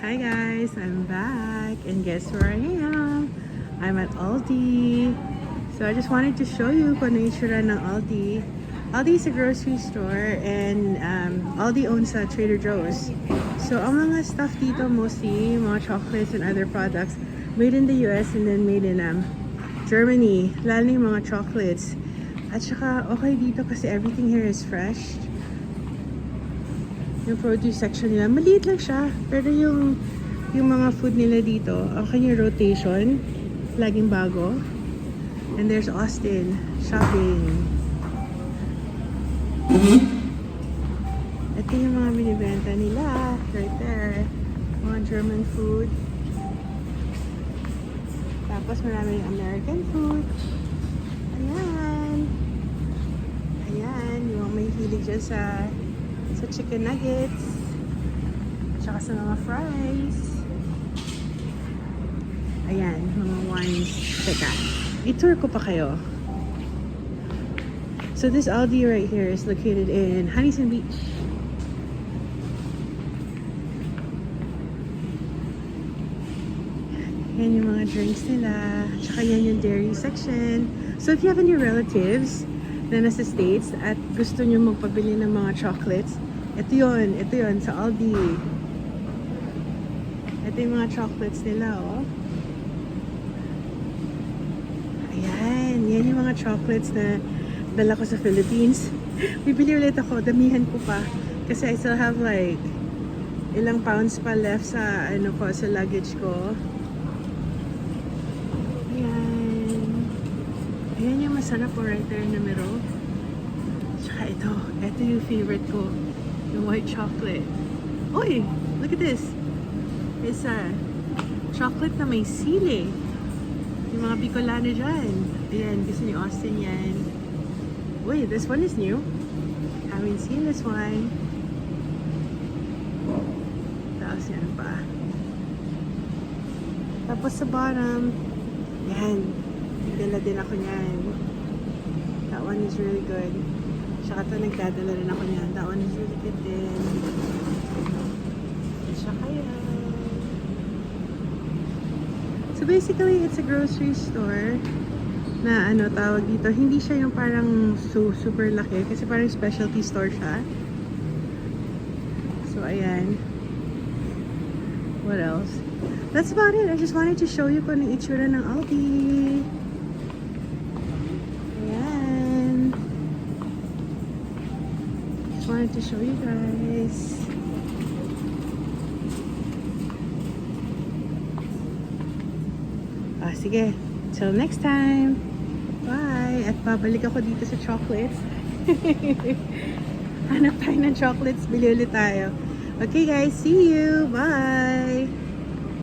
Hi guys, I'm back and guess where I am? I'm at Aldi. So I just wanted to show you kung ano yung itsura ng Aldi. Aldi is a grocery store and Aldi owns Trader Joe's. So ang mga stuff dito mostly, mga chocolates and other products made in the US and then made in Germany. Lalo na yung mga chocolates. At saka okay dito kasi everything here is fresh. Yung produce section nila, maliit lang siya. Pero yung mga food nila dito, ang kanyang rotation, laging bago. And there's Austin, shopping. Ito yung mga binibenta nila, right there. Mga German food. Tapos marami yung American food. Ayan. Ayan, yung may hilig dyan sa chicken nuggets. Tsaka sa mga fries. Ayan, mga wines. Teka, i-tour ko pa kayo. So this Aldi right here is located in Huntington Beach. Yan yung mga drinks nila. Tsaka yan yung dairy section. So if you have any relatives na nasa States at gusto nyo magpabili ng mga chocolates, ito yun sa Aldi. Ito yung mga chocolates nila, oh. Ayan, yan yung mga chocolates na dala ko sa Philippines. Bibili ulit ako, damihan ko pa. Kasi I still have like ilang pounds pa left sa sa luggage ko. Ayan. Ayan yung masarap po right there, numero. Tsaka ito yung favorite ko. Yung white chocolate. Uy! Look at this! It's a chocolate na may sili. Yung mga Bicolano dyan. Ayan, gusto ni Austin yan. Wait, this one is new. Haven't seen this one. Tapos yan pa. Tapos sa bottom, yan. Dala din ako niyan. That one is really good. Tsaka ito, nagdadala rin ako niyan. That one is really good din. Tsaka yan. So basically, it's a grocery store na tawag dito. Hindi siya yung parang super laki kasi parang specialty store siya. So ayan. What else? That's about it. I just wanted to show you kung ano yung itsura ng Aldi. Ayan. Just wanted to show you guys. Sige. Till next time. Bye. At babalik ako dito sa chocolates. Hanap tayo ng chocolates. Bili ulit tayo. Okay guys, see you. Bye.